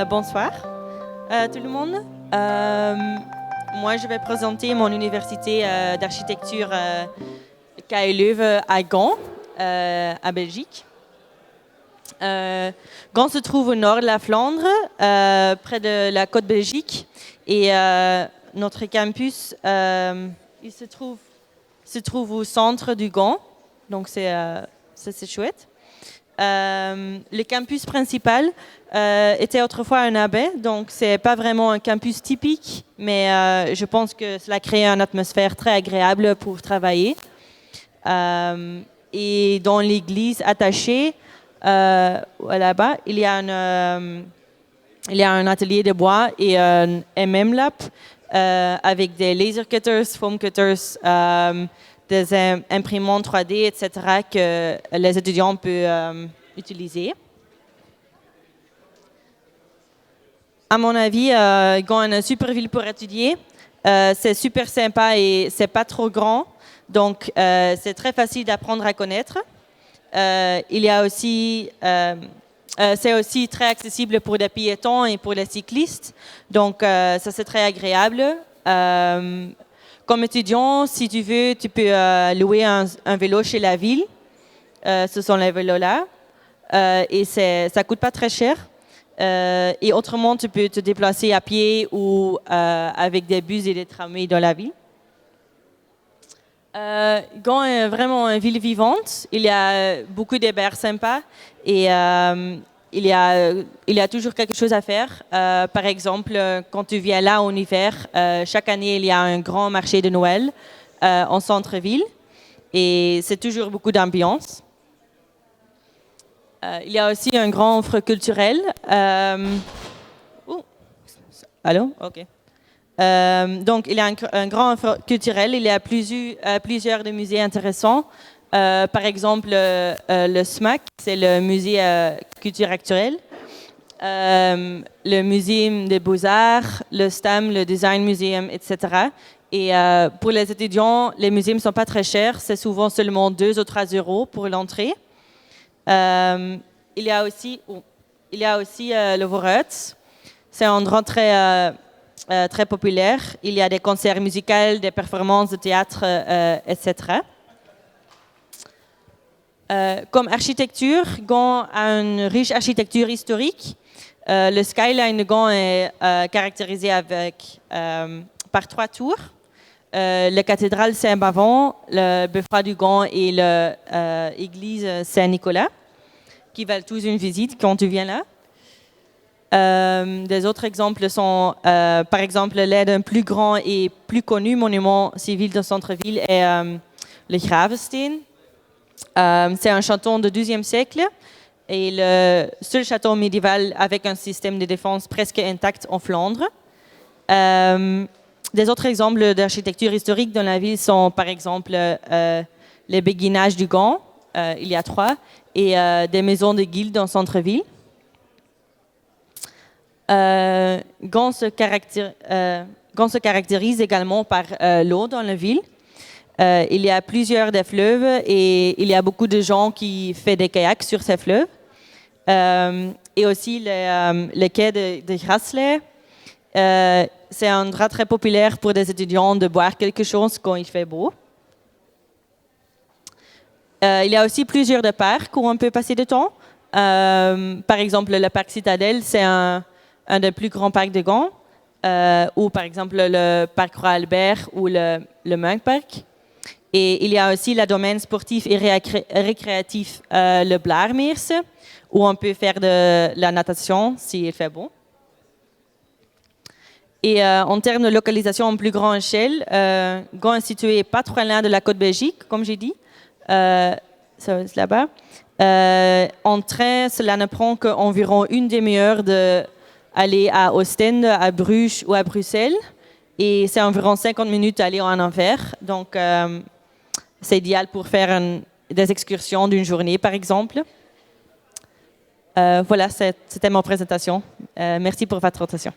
Bonsoir tout le monde. Moi, je vais présenter mon université d'architecture KU Leuven à Gand, à Belgique. Gand se trouve au nord de la Flandre, près de la côte Belgique. Et notre campus il se trouve au centre du Gand, donc c'est chouette. Le campus principal était autrefois un abbé, donc c'est pas vraiment un campus typique, mais je pense que cela crée une atmosphère très agréable pour travailler. Et dans l'église attachée, là-bas, il y a un atelier de bois et un MM-lab avec des laser cutters, foam cutters, des imprimantes 3D, etc. que les étudiants peuvent utiliser. À mon avis, Gand est une super ville pour étudier. C'est super sympa et c'est pas trop grand, donc c'est très facile d'apprendre à connaître. Il y a aussi, c'est aussi très accessible pour les piétons et pour les cyclistes, donc ça c'est très agréable. Comme étudiant, si tu veux, tu peux louer un vélo chez la ville. Ce sont les vélos là. Et ça coûte pas très cher. Et autrement, tu peux te déplacer à pied ou avec des bus et des tramways dans la ville. Gand est vraiment une ville vivante. Il y a beaucoup de bars sympas et il y a toujours quelque chose à faire. Par exemple, quand tu viens là en hiver, chaque année, il y a un grand marché de Noël en centre-ville et c'est toujours beaucoup d'ambiance. Il y a aussi un grand offre culturel. Allô? OK. Donc, il y a un grand offre culturel. Il y a plusieurs de musées intéressants. Par exemple, le SMAC, c'est le musée culture actuelle. Le musée des beaux-arts, le STAM, le Design Museum, etc. Et pour les étudiants, les musées ne sont pas très chers. C'est souvent seulement 2 ou 3 euros pour l'entrée. Il y a aussi le Vooruit. C'est un endroit très populaire. Il y a des concerts musicaux, des performances de théâtre, etc. Comme architecture, Gand a une riche architecture historique. Le skyline de Gand est caractérisé par 3 tours. La cathédrale Saint-Bavon, le Beffroi du Gand et l'église Saint-Nicolas, qui valent tous une visite quand tu viens là. Des autres exemples sont, par exemple, l'un des plus grands et plus connus monuments civils de centre-ville est le Gravensteen. C'est un château du XIIe siècle et le seul château médiéval avec un système de défense presque intact en Flandre. Des autres exemples d'architecture historique dans la ville sont, par exemple, les béguinages du Gand, il y a 3, et des maisons de guildes dans le centre-ville. Gand se caractérise également par l'eau dans la ville. Il y a plusieurs des fleuves et il y a beaucoup de gens qui font des kayaks sur ces fleuves. Et aussi le quai de Grassley. C'est un endroit très populaire pour des étudiants de boire quelque chose quand il fait beau. Il y a aussi plusieurs de parcs où on peut passer du temps. Par exemple, le parc Citadelle, c'est un des plus grands parcs de Gand. Ou par exemple le parc Roy-Albert ou le Munkpark. Et il y a aussi le domaine sportif et récréatif, le Blaarmeerse, où on peut faire de la natation s'il fait beau. Et en termes de localisation en plus grande échelle, Gand est situé pas trop loin de la côte Belgique, comme j'ai dit. C'est là-bas. En train, cela ne prend qu'environ une demi-heure d'aller à Ostende, à Bruges ou à Bruxelles. Et c'est environ 50 minutes d'aller en Anvers. Donc, c'est idéal pour faire des excursions d'une journée, par exemple. Voilà, c'était ma présentation. Merci pour votre attention.